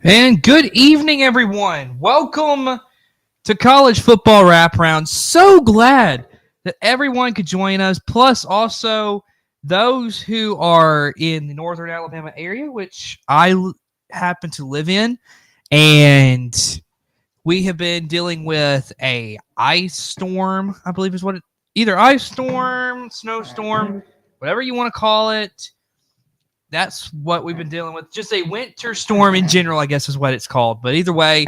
And good evening, everyone. Welcome to College Football Wraparound. So glad that everyone could join us, plus also those who are in the northern Alabama area, which happen to live in. And we have been dealing with a ice storm, I believe is what it either ice storm, snowstorm, whatever you want to call it. That's what we've been dealing with. Just a winter storm in general, I guess is what it's called. But either way,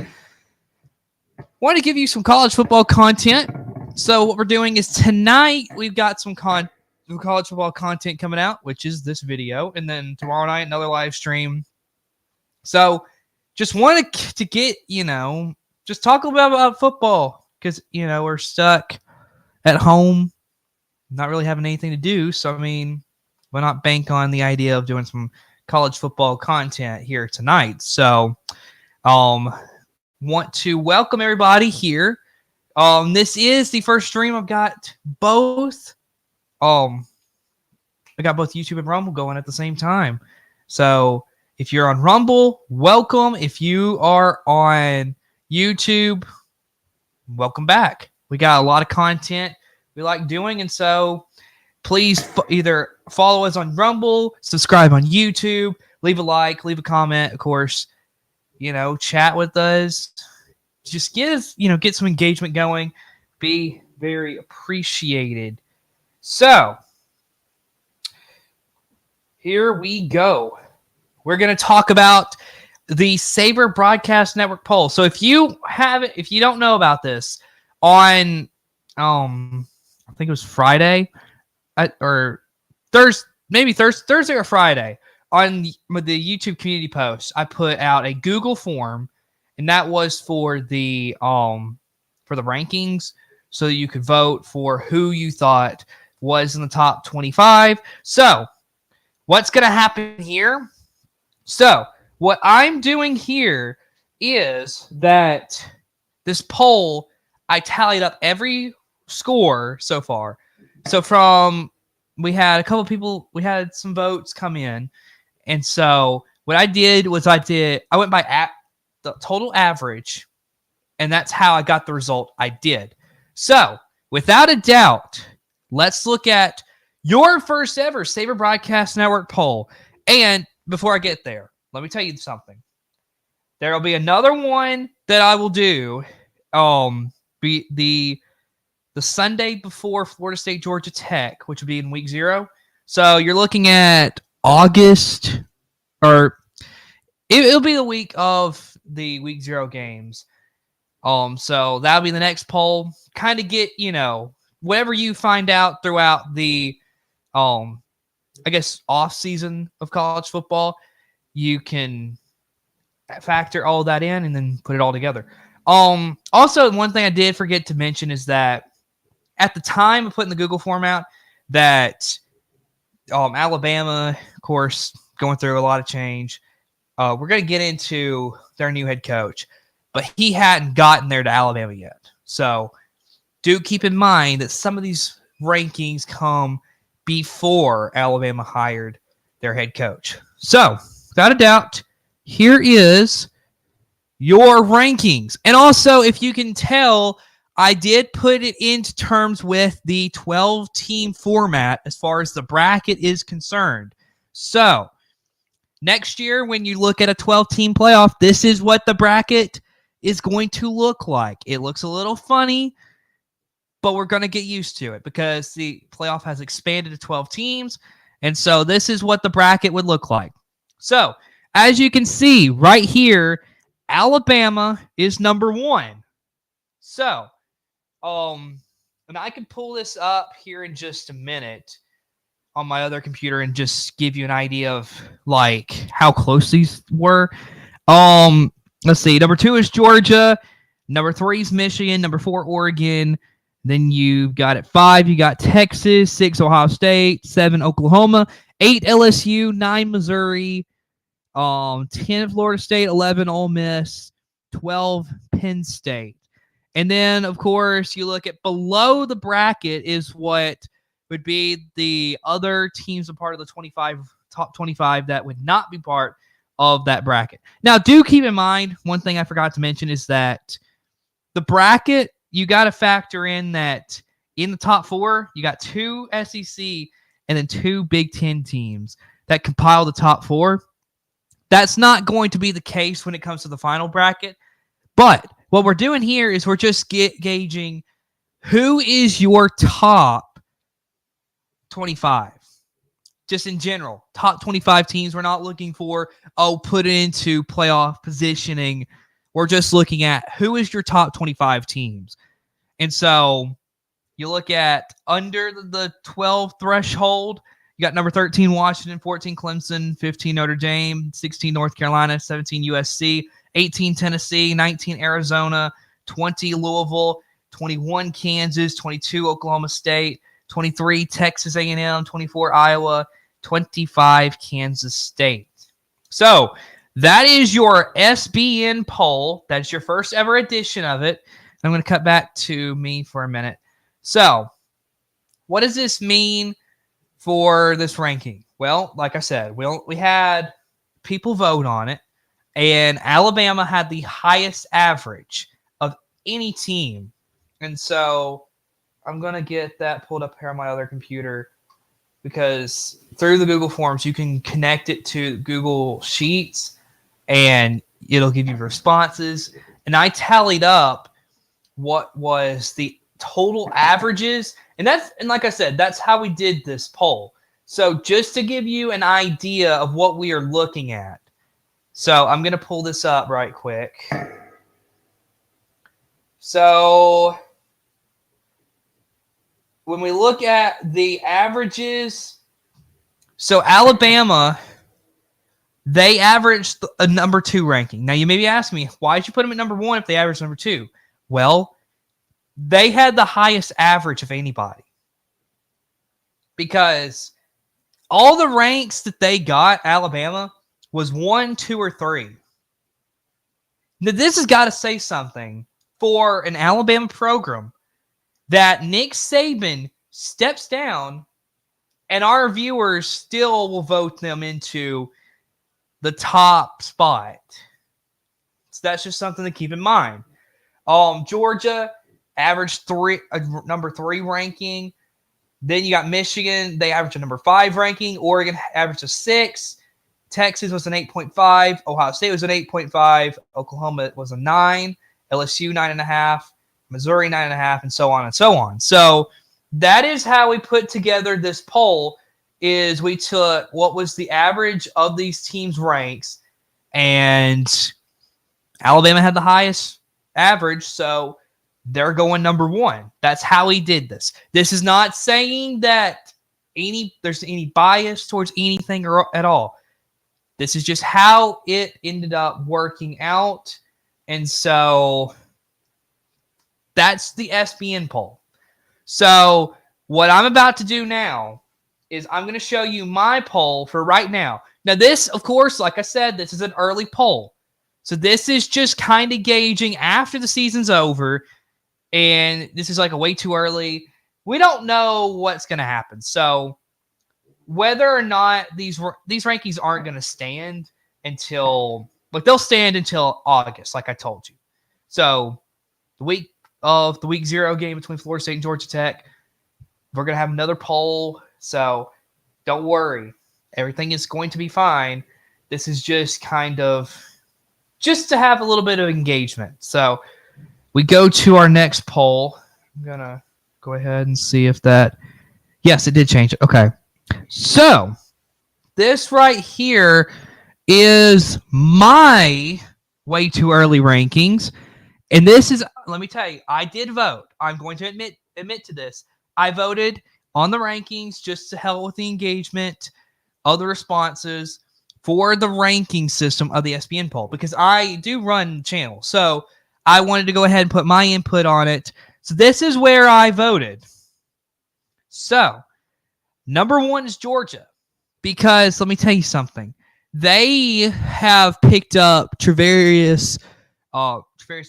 want to give you some college football content. So what we're doing is tonight we've got some college football content coming out, which is this video, and then tomorrow night another live stream. So just wanted to get, just talk about football because, we're stuck at home, not really having anything to do. So, why not bank on the idea of doing some college football content here tonight? So, want to welcome everybody here. This is the first stream. I've got both. I got both YouTube and Rumble going at the same time. So if you're on Rumble, welcome. If you are on YouTube, welcome back. We got a lot of content we like doing, and so please either follow us on Rumble, subscribe on YouTube, leave a like, leave a comment, of course. Chat with us. Just get some engagement going. Be very appreciated. So, here we go. We're going to talk about the Saber Broadcast Network poll. So if you don't know about this, on I think it was Friday or Thursday or Friday, on the YouTube community post, I put out a Google form, and that was for the rankings, so that you could vote for who you thought was in the top 25. So, what's going to happen here? So, what I'm doing here is that this poll, I tallied up every score so far. So we had a couple people, we had some votes come in. And so what I did was I went by the total average, and that's how I got the result I did. So without a doubt, let's look at your first ever Saber Broadcast Network poll. And before I get there, let me tell you something. There will be another one that I will do. Be the Sunday before Florida State Georgia Tech, which would be in week 0. So you're looking at August, or it'll be the week of the week 0 games. So that'll be the next poll. Kind of get, whatever you find out throughout the off season of college football, you can factor all that in and then put it all together. Also, one thing I did forget to mention is that at the time of putting the Google form out, that Alabama, of course, going through a lot of change. We're going to get into their new head coach, but he hadn't gotten there to Alabama yet. So do keep in mind that some of these rankings come before Alabama hired their head coach. So, without a doubt, here is your rankings. And also, if you can tell, I did put it into terms with the 12-team format as far as the bracket is concerned. So, next year, when you look at a 12-team playoff, this is what the bracket is going to look like. It looks a little funny, but we're going to get used to it because the playoff has expanded to 12 teams. And so this is what the bracket would look like. So, as you can see right here, Alabama is number 1. So, and I can pull this up here in just a minute on my other computer and just give you an idea of like how close these were. Let's see. Number 2 is Georgia. Number 3 is Michigan. Number 4, Oregon. Then you've got at 5, you got Texas. 6, Ohio State. 7, Oklahoma. 8, LSU. 9, Missouri. 10, Florida State. 11, Ole Miss. 12, Penn State. And then, of course, you look at below the bracket is what would be the other teams a part of the top 25 that would not be part of that bracket. Now, do keep in mind, one thing I forgot to mention is that the bracket, you got to factor in that in the top 4, you got 2 SEC and then 2 Big Ten teams that compile the top 4. That's not going to be the case when it comes to the final bracket. But what we're doing here is we're just gauging who is your top 25. Just in general, top 25 teams. We're not looking for, put it into playoff positioning. We're just looking at who is your top 25 teams. And so you look at under the 12 threshold, you got number 13 Washington, 14 Clemson, 15 Notre Dame, 16 North Carolina, 17 USC, 18 Tennessee, 19 Arizona, 20 Louisville, 21 Kansas, 22 Oklahoma State, 23 Texas A&M, 24 Iowa, 25 Kansas State. So that is your SBN poll. That's your first ever edition of it. I'm going to cut back to me for a minute. So what does this mean for this ranking? Well, like I said, we had people vote on it, and Alabama had the highest average of any team. And so I'm going to get that pulled up here on my other computer, because through the Google Forms, you can connect it to Google Sheets, and it'll give you responses. And I tallied up what was the total averages. And like I said, that's how we did this poll. So just to give you an idea of what we are looking at. So I'm going to pull this up right quick. So when we look at the averages, so Alabama, they averaged a number 2 ranking. Now, you may be asking me, why did you put them at number 1 if they averaged number 2? Well, they had the highest average of anybody, because all the ranks that they got, Alabama, was 1, 2, or 3. Now, this has got to say something for an Alabama program that Nick Saban steps down and our viewers still will vote them into the top spot. So that's just something to keep in mind. Georgia averaged number 3 ranking. Then you got Michigan. They averaged a number 5 ranking. Oregon averaged a 6. Texas was an 8.5. Ohio State was an 8.5. Oklahoma was a 9. LSU 9.5. Missouri 9.5, and so on and so on. So that is how we put together this poll. Is we took what was the average of these teams' ranks, and Alabama had the highest average, so they're going number 1. That's how he did this. This is not saying that there's any bias towards anything at all. This is just how it ended up working out, and so that's the SBN poll. So what I'm about to do now is I'm going to show you my poll for right now. Now this, of course, like I said, this is an early poll. So this is just kind of gauging after the season's over. And this is like a way too early. We don't know what's going to happen. So whether or not these rankings aren't going to stand until, they'll stand until August, like I told you. So the week of the week 0 game between Florida State and Georgia Tech, we're going to have another poll. So don't worry. Everything is going to be fine. This is just kind of just to have a little bit of engagement. So we go to our next poll. I'm going to go ahead and see if that, yes, it did change it. Okay. So this right here is my way too early rankings. And this is, let me tell you, I did vote. I'm going to admit to this. I voted on the rankings just to help with the engagement of the responses for the ranking system of the SBN poll, because I do run the channel. So I wanted to go ahead and put my input on it. So this is where I voted. So number 1 is Georgia, because let me tell you something. They have picked up Travarius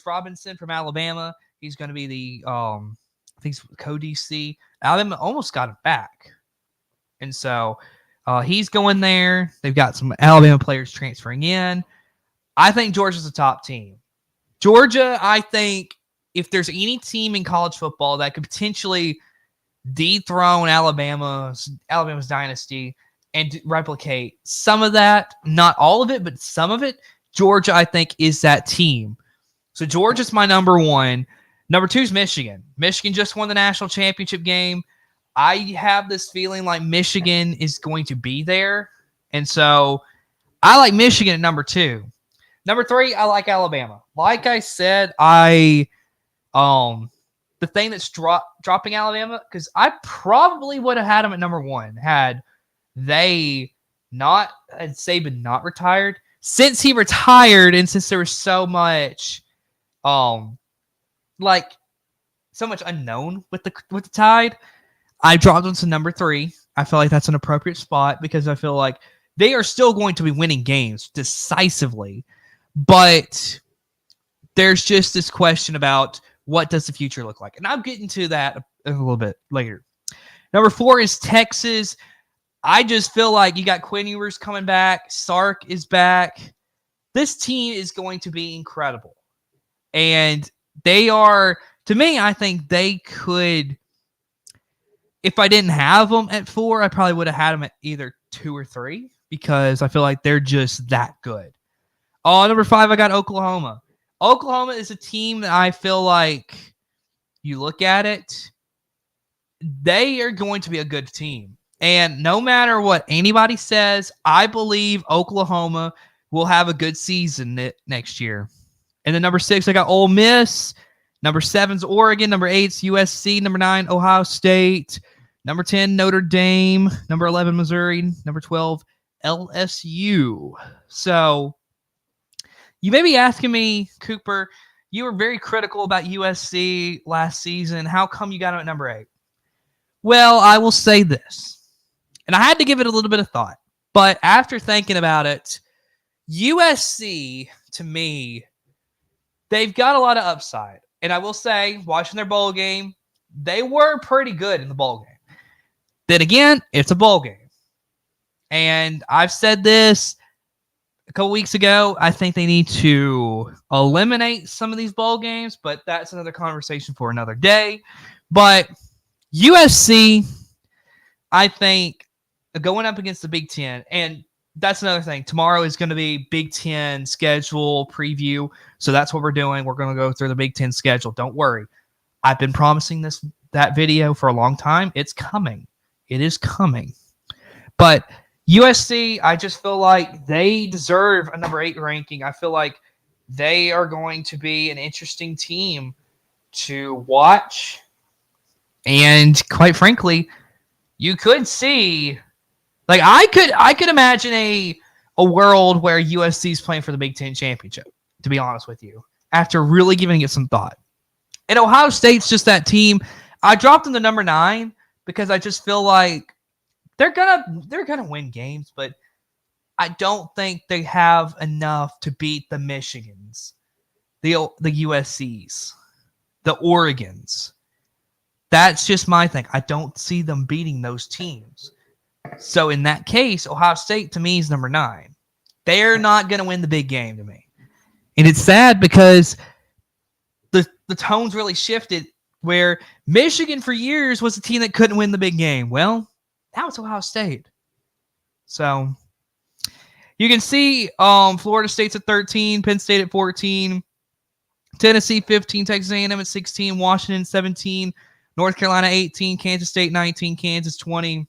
Robinson from Alabama. He's going to be the, I think he's co-DC. Alabama almost got him back. And so He's going there. They've got some Alabama players transferring in. I think Georgia's a top team. Georgia, I think if there's any team in college football that could potentially dethrone Alabama's dynasty and replicate some of that, not all of it, but some of it, Georgia, I think, is that team. So Georgia's my number one. Number two is Michigan. Michigan just won the national championship game. I have this feeling like Michigan is going to be there. And so I like Michigan at number two. Number three, I like Alabama. Like I said, the thing that's dropping Alabama, because I probably would have had them at number one had Saban not retired. Since he retired and since there was so much so much unknown with the Tide, I dropped them to number three. I feel like that's an appropriate spot because I feel like they are still going to be winning games decisively. But there's just this question about what does the future look like? And I'll get into that a little bit later. Number four is Texas. I just feel like you got Quinn Ewers coming back. Sark is back. This team is going to be incredible. And they are, to me, I think they could, if I didn't have them at four, I probably would have had them at either 2 or 3 because I feel like they're just that good. Number 5, I got Oklahoma. Oklahoma is a team that I feel like you look at it, they are going to be a good team. And no matter what anybody says, I believe Oklahoma will have a good season next year. And then number 6, I got Ole Miss. Number 7's Oregon. Number 8's USC. Number 9, Ohio State. Number 10, Notre Dame. Number 11, Missouri. Number 12, LSU. So you may be asking me, Cooper, you were very critical about USC last season. How come you got them at number 8? Well, I will say this, and I had to give it a little bit of thought, but after thinking about it, USC, to me, they've got a lot of upside. And I will say, watching their bowl game, they were pretty good in the bowl game. Then again, it's a bowl game. And I've said this a couple weeks ago, I think they need to eliminate some of these bowl games, but that's another conversation for another day. But USC, I think, going up against the Big Ten, and that's another thing. Tomorrow is going to be Big Ten schedule preview, so that's what we're doing. We're going to go through the Big Ten schedule. Don't worry. I've been promising that video for a long time. It's coming. It is coming. But USC, I just feel like they deserve a number 8 ranking. I feel like they are going to be an interesting team to watch. And quite frankly, you could see, like I could imagine a world where USC is playing for the Big Ten championship, to be honest with you, after really giving it some thought. And Ohio State's just that team. I dropped them to number 9 because I just feel like they're gonna win games, but I don't think they have enough to beat the Michigans, the USCs, the Oregons. That's just my thing. I don't see them beating those teams. So in that case, Ohio State to me is number 9. They're not going to win the big game to me. And it's sad because the tone's really shifted where Michigan for years was a team that couldn't win the big game. Well, now it's Ohio State. So you can see Florida State's at 13, Penn State at 14, Tennessee 15, Texas A&M at 16, Washington 17, North Carolina 18, Kansas State 19, Kansas 20,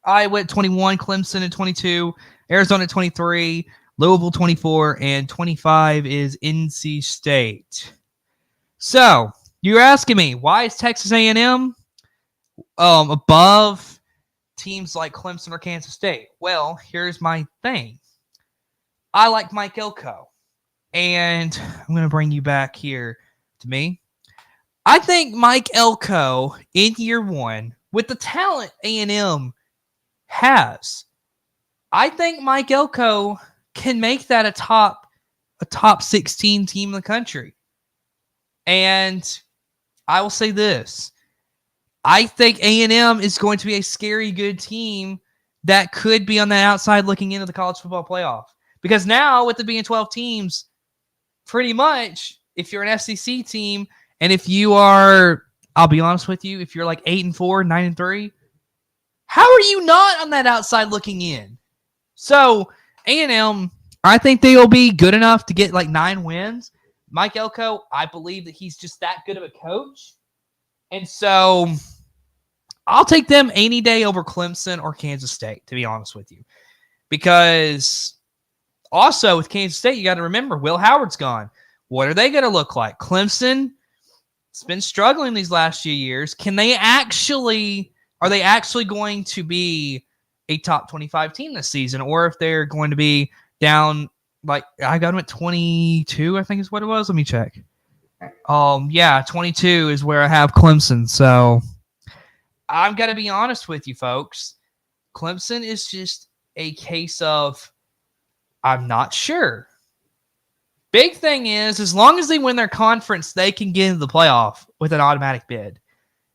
Iowa at 21, Clemson at 22, Arizona at 23, Louisville 24, and 25 is NC State. So you're asking me, why is Texas A&M above teams like Clemson or Kansas State? Well, here's my thing. I like Mike Elko, and I'm going to bring you back here to me. I think Mike Elko in year 1, with the talent A&M has, I think Mike Elko can make that a top 16 team in the country. And I will say this. I think A&M is going to be a scary good team that could be on the outside looking into the college football playoff. Because now, with it being 12 teams, pretty much, if you're an SEC team, and if you are, I'll be honest with you, if you're like 8-4, 9-3, how are you not on that outside looking in? So, A&M, I think they will be good enough to get like 9 wins. Mike Elko, I believe that he's just that good of a coach. And so I'll take them any day over Clemson or Kansas State, to be honest with you. Because also with Kansas State, you got to remember, Will Howard's gone. What are they going to look like? Clemson has been struggling these last few years. Are they actually going to be a top 25 team this season? Or if they're going to be down, like I got them at 22, I think is what it was. Let me check. 22 is where I have Clemson. So I'm going to be honest with you, folks. Clemson is just a case of I'm not sure. Big thing is, as long as they win their conference, they can get into the playoff with an automatic bid.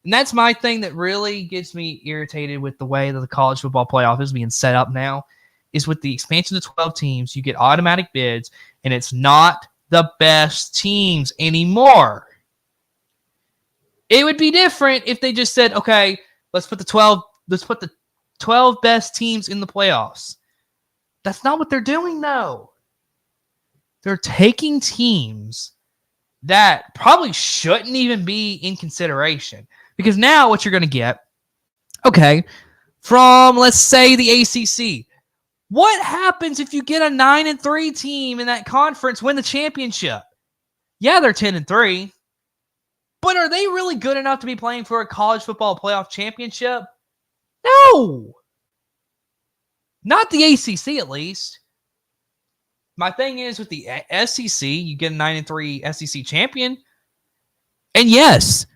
And that's my thing that really gets me irritated with the way that the college football playoff is being set up now, is with the expansion to 12 teams, you get automatic bids, and it's not the best teams anymore. It would be different if they just said, okay, let's put the 12 best teams in the playoffs. That's not what they're doing, though. They're taking teams that probably shouldn't even be in consideration. Because now what you're going to get, okay, from, let's say, the ACC. What happens if you get a 9-3 team in that conference win the championship? Yeah, they're 10-3. But are they really good enough to be playing for a college football playoff championship? No. Not the ACC, at least. My thing is, with the SEC, you get a 9-3 SEC champion. And yes,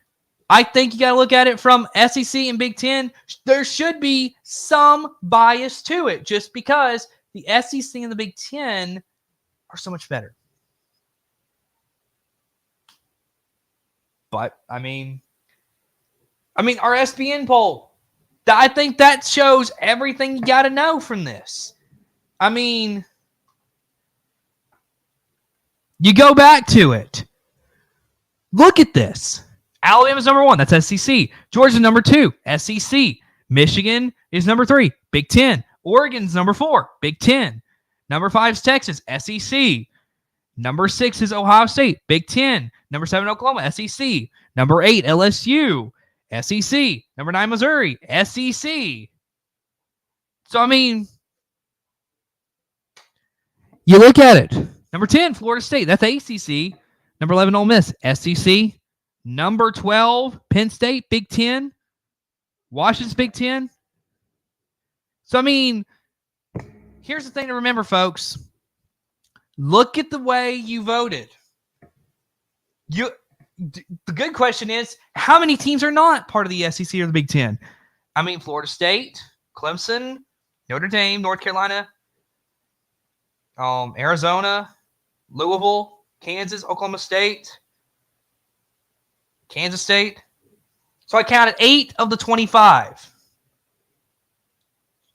I think you got to look at it from SEC and Big Ten. There should be some bias to it just because the SEC and the Big Ten are so much better. But, I mean, our SBN poll, I think that shows everything you got to know from this. I mean, you go back to it. Look at this. Alabama's number 1. That's SEC. Georgia's number 2. SEC. Michigan is number 3. Big Ten. Oregon's number 4. Big Ten. Number 5 is Texas. SEC. Number 6 is Ohio State. Big Ten. Number 7, Oklahoma. SEC. Number 8, LSU. SEC. Number 9, Missouri. SEC. So, I mean, you look at it. Number 10, Florida State. That's ACC. Number 11, Ole Miss. SEC. Number 12, Penn State. Big Ten. Washington's Big Ten. So, I mean, here's the thing to remember, folks. Look at the way you voted. The good question is, how many teams are not part of the SEC or the Big Ten? I mean, Florida State, Clemson, Notre Dame, North Carolina, Arizona, Louisville, Kansas, Oklahoma State, Kansas State. So I counted 8 of the 25.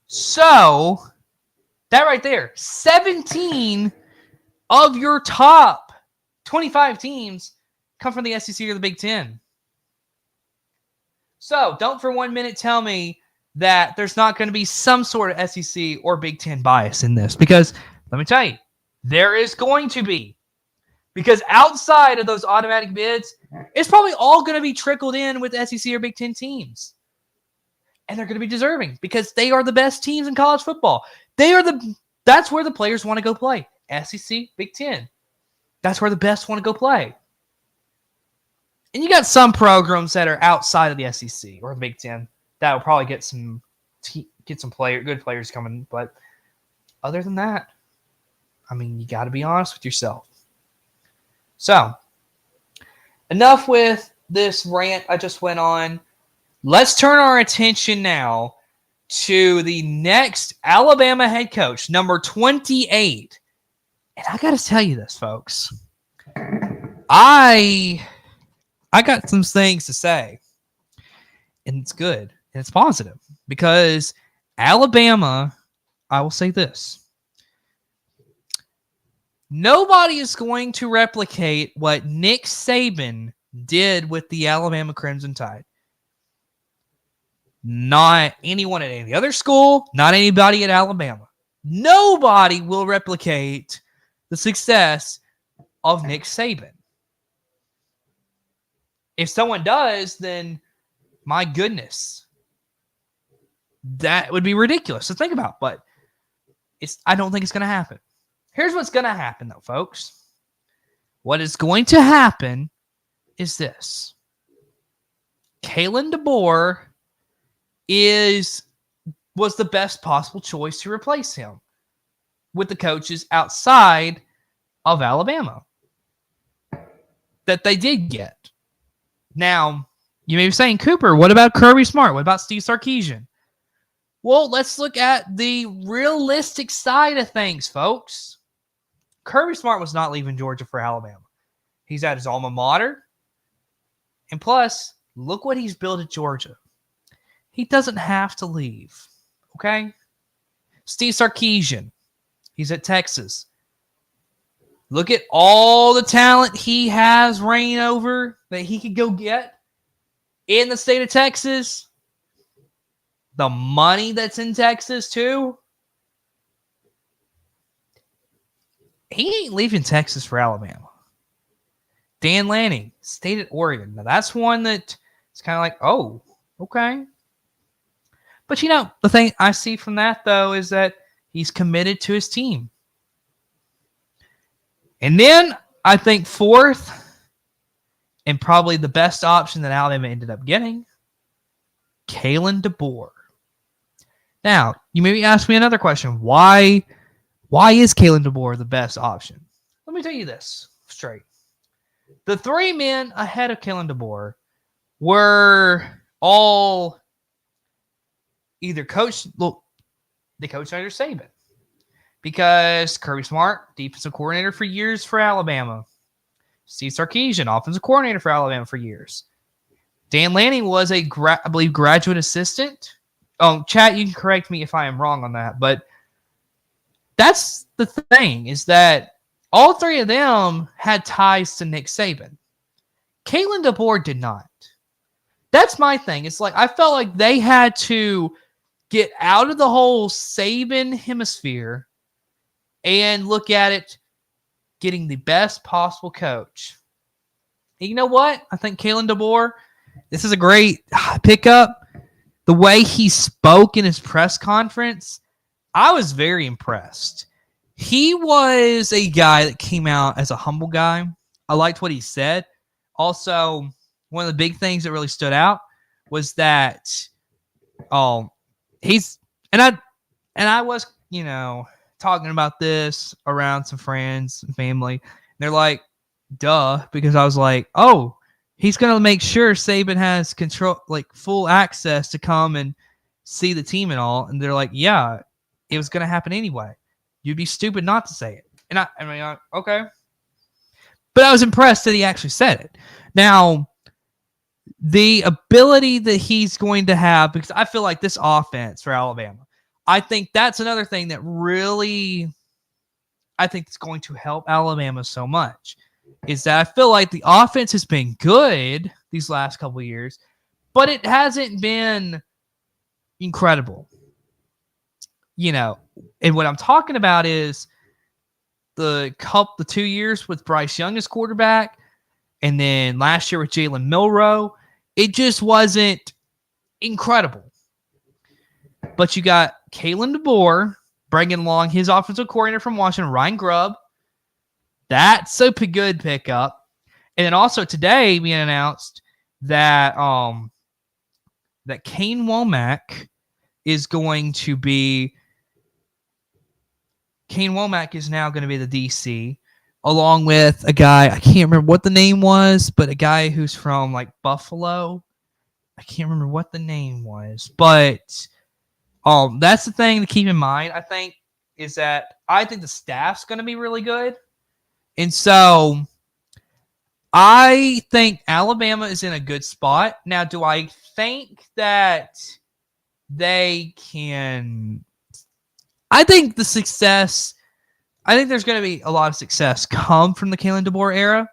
So that right there, 17 of your top 25 teams come from the SEC or the Big Ten. So don't for 1 minute tell me that there's not going to be some sort of SEC or Big Ten bias in this, because let me tell you, there is going to be. Because outside of those automatic bids, it's probably all going to be trickled in with SEC or Big Ten teams. And they're going to be deserving because they are the best teams in college football. That's where the players want to go play. SEC, Big Ten. That's where the best want to go play. And you got some programs that are outside of the SEC or the Big Ten that will probably get some good players coming. But other than that, I mean, you got to be honest with yourself. So, enough with this rant I just went on. Let's turn our attention now to the next Alabama head coach, number 28. And I got to tell you this, folks. I got some things to say. And it's good. And it's positive. Because Alabama, I will say this. Nobody is going to replicate what Nick Saban did with the Alabama Crimson Tide. Not anyone at any other school, not anybody at Alabama. Nobody will replicate the success of Nick Saban. If someone does, then my goodness, that would be ridiculous to think about. But I don't think it's going to happen. Here's what's going to happen, though, folks. What is going to happen is this. Kalen DeBoer was the best possible choice to replace him with the coaches outside of Alabama that they did get. Now, you may be saying, Cooper, what about Kirby Smart? What about Steve Sarkisian? Well, let's look at the realistic side of things, folks. Kirby Smart was not leaving Georgia for Alabama. He's at his alma mater. And plus, look what he's built at Georgia. He doesn't have to leave. Okay? Steve Sarkisian. He's at Texas. Look at all the talent he has reign over that he could go get in the state of Texas. The money that's in Texas, too. He ain't leaving Texas for Alabama. Dan Lanning stayed at Oregon. Now, that's one that it's kind of like, oh, okay. But, the thing I see from that, though, is that he's committed to his team. And then I think fourth, and probably the best option that Alabama ended up getting, Kalen DeBoer. Now, you maybe ask me another question. Why is Kalen DeBoer the best option? Let me tell you this straight. The three men ahead of Kalen DeBoer were all either coached, they coached under Saban. Because Kirby Smart, defensive coordinator for years for Alabama. Steve Sarkisian, offensive coordinator for Alabama for years. Dan Lanning was I believe, graduate assistant. Chat, you can correct me if I am wrong on that. But that's the thing, is that all three of them had ties to Nick Saban. Kalen DeBoer did not. That's my thing. It's like I felt like they had to get out of the whole Saban hemisphere and look at it getting the best possible coach. And you know what? I think Kalen DeBoer, this is a great pickup. The way he spoke in his press conference, I was very impressed. He was a guy that came out as a humble guy. I liked what he said. Also, one of the big things that really stood out was that I was, talking about this around some friends and family. And they're like, duh, because I was like, oh, he's going to make sure Saban has control, like full access to come and see the team and all. And they're like, yeah, it was going to happen anyway. You'd be stupid not to say it. And I mean, okay. But I was impressed that he actually said it. Now, the ability that he's going to have, because I feel like this offense for Alabama, I think that's another thing that really, I think is going to help Alabama so much, is that I feel like the offense has been good these last couple of years, but it hasn't been incredible. And what I'm talking about is the 2 years with Bryce Young as quarterback, and then last year with Jalen Milroe, it just wasn't incredible. But you got Kalen DeBoer bringing along his offensive coordinator from Washington, Ryan Grubb. That's a good pickup. And then also today we announced that that Kane Womack is going to be. Kane Womack is now going to be the DC, along with a guy, I can't remember what the name was, but a guy who's from like Buffalo. I can't remember what the name was, but that's the thing to keep in mind, I think, is that I think the staff's going to be really good. And so I think Alabama is in a good spot. Now, do I think that they can. I think there's going to be a lot of success come from the Kalen DeBoer era.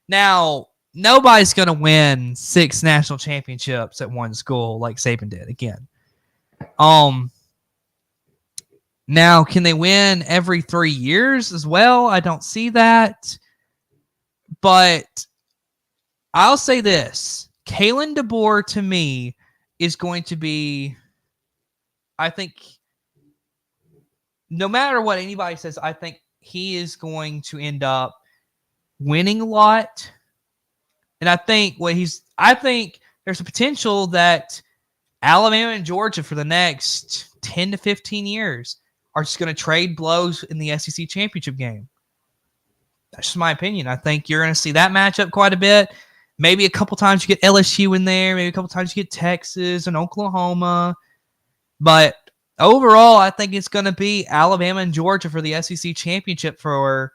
Now, nobody's going to win 6 national championships at one school like Saban did again. Now, can they win every 3 years as well? I don't see that. But I'll say this. Kalen DeBoer, to me, is going to be, I think, no matter what anybody says, I think he is going to end up winning a lot. And I think there's a potential that Alabama and Georgia for the next 10 to 15 years are just going to trade blows in the SEC championship game. That's just my opinion. I think you're going to see that matchup quite a bit. Maybe a couple times you get LSU in there. Maybe a couple times you get Texas and Oklahoma. But overall, I think it's going to be Alabama and Georgia for the SEC championship for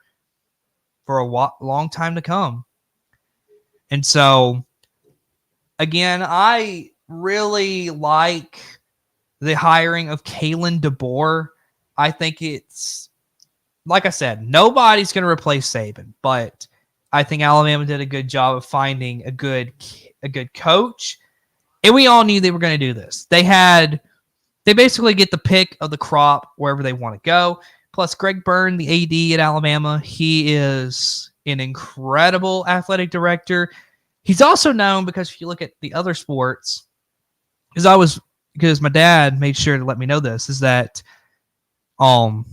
a long time to come. And so, again, I really like the hiring of Kalen DeBoer. I think it's, like I said, nobody's going to replace Saban, but I think Alabama did a good job of finding a good coach, and we all knew they were going to do this. They basically get the pick of the crop wherever they want to go. Plus, Greg Byrne, the AD at Alabama, he is an incredible athletic director. He's also known because if you look at the other sports, because my dad made sure to let me know this, is that when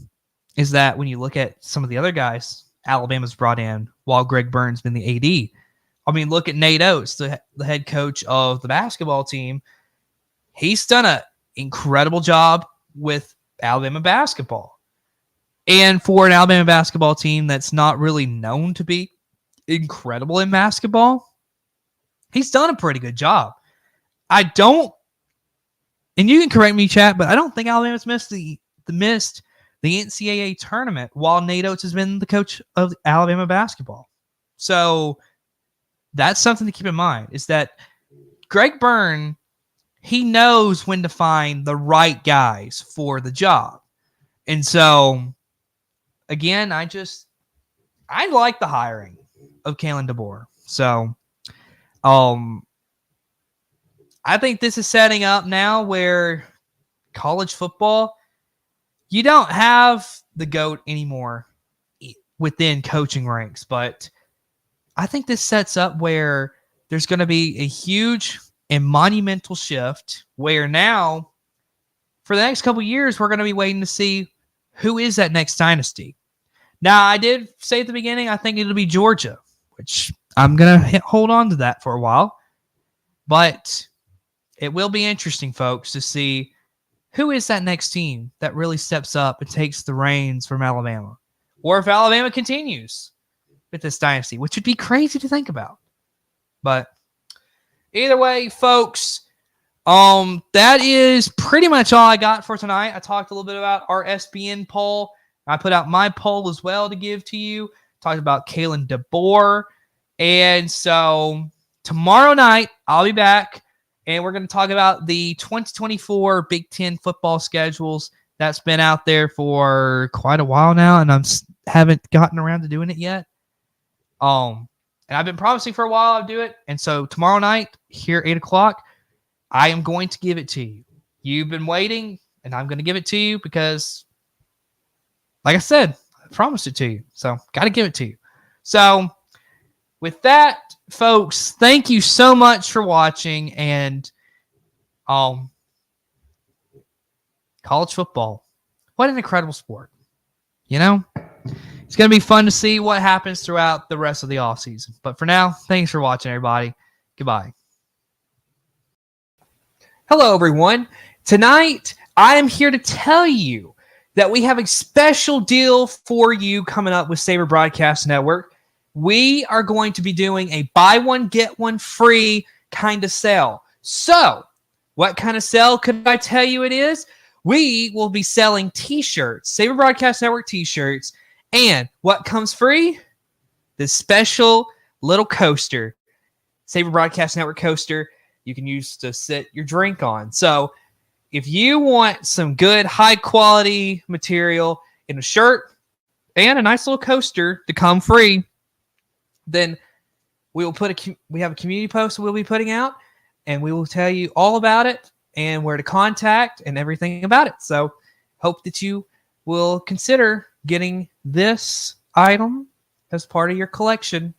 you look at some of the other guys Alabama's brought in while Greg Byrne's been the AD. I mean, look at Nate Oates, the head coach of the basketball team. He's done an incredible job with Alabama basketball. And for an Alabama basketball team that's not really known to be incredible in basketball, he's done a pretty good job. And you can correct me, chat, but I don't think Alabama's missed the NCAA tournament while Nate Oates has been the coach of Alabama basketball. So that's something to keep in mind, is that Greg Byrne, he knows when to find the right guys for the job. And so, again, I like the hiring of Kalen DeBoer. So, I think this is setting up now where college football, you don't have the GOAT anymore within coaching ranks, but I think this sets up where there's going to be a huge and monumental shift where now, for the next couple of years, we're going to be waiting to see who is that next dynasty. Now, I did say at the beginning, I think it'll be Georgia, which I'm going to hold on to that for a while. But it will be interesting, folks, to see who is that next team that really steps up and takes the reins from Alabama. Or if Alabama continues with this dynasty, which would be crazy to think about. But either way, folks, that is pretty much all I got for tonight. I talked a little bit about our SBN poll. I put out my poll as well to give to you. Talked about Kalen DeBoer. And so tomorrow night, I'll be back, and we're going to talk about the 2024 Big Ten football schedules. That's been out there for quite a while now, and I haven't gotten around to doing it yet. And I've been promising for a while I'll do it. And so tomorrow night, here at 8 o'clock, I am going to give it to you. You've been waiting, and I'm going to give it to you because, like I said, I promised it to you. So got to give it to you. So with that, folks, thank you so much for watching. And college football, what an incredible sport. You know, it's going to be fun to see what happens throughout the rest of the offseason. But for now, thanks for watching, everybody. Goodbye. Hello, everyone. Tonight, I am here to tell you that we have a special deal for you coming up with Saber Broadcast Network. We are going to be doing a buy one, get one free kind of sale. So, what kind of sale could I tell you it is? We will be selling t-shirts, Saber Broadcast Network t-shirts. And what comes free? This special little coaster, Saber Broadcast Network coaster, you can use to sit your drink on. So if you want some good, high quality material in a shirt and a nice little coaster to come free, then we have a community post we'll be putting out, and we will tell you all about it and where to contact and everything about it. So hope that you will consider getting this item as part of your collection.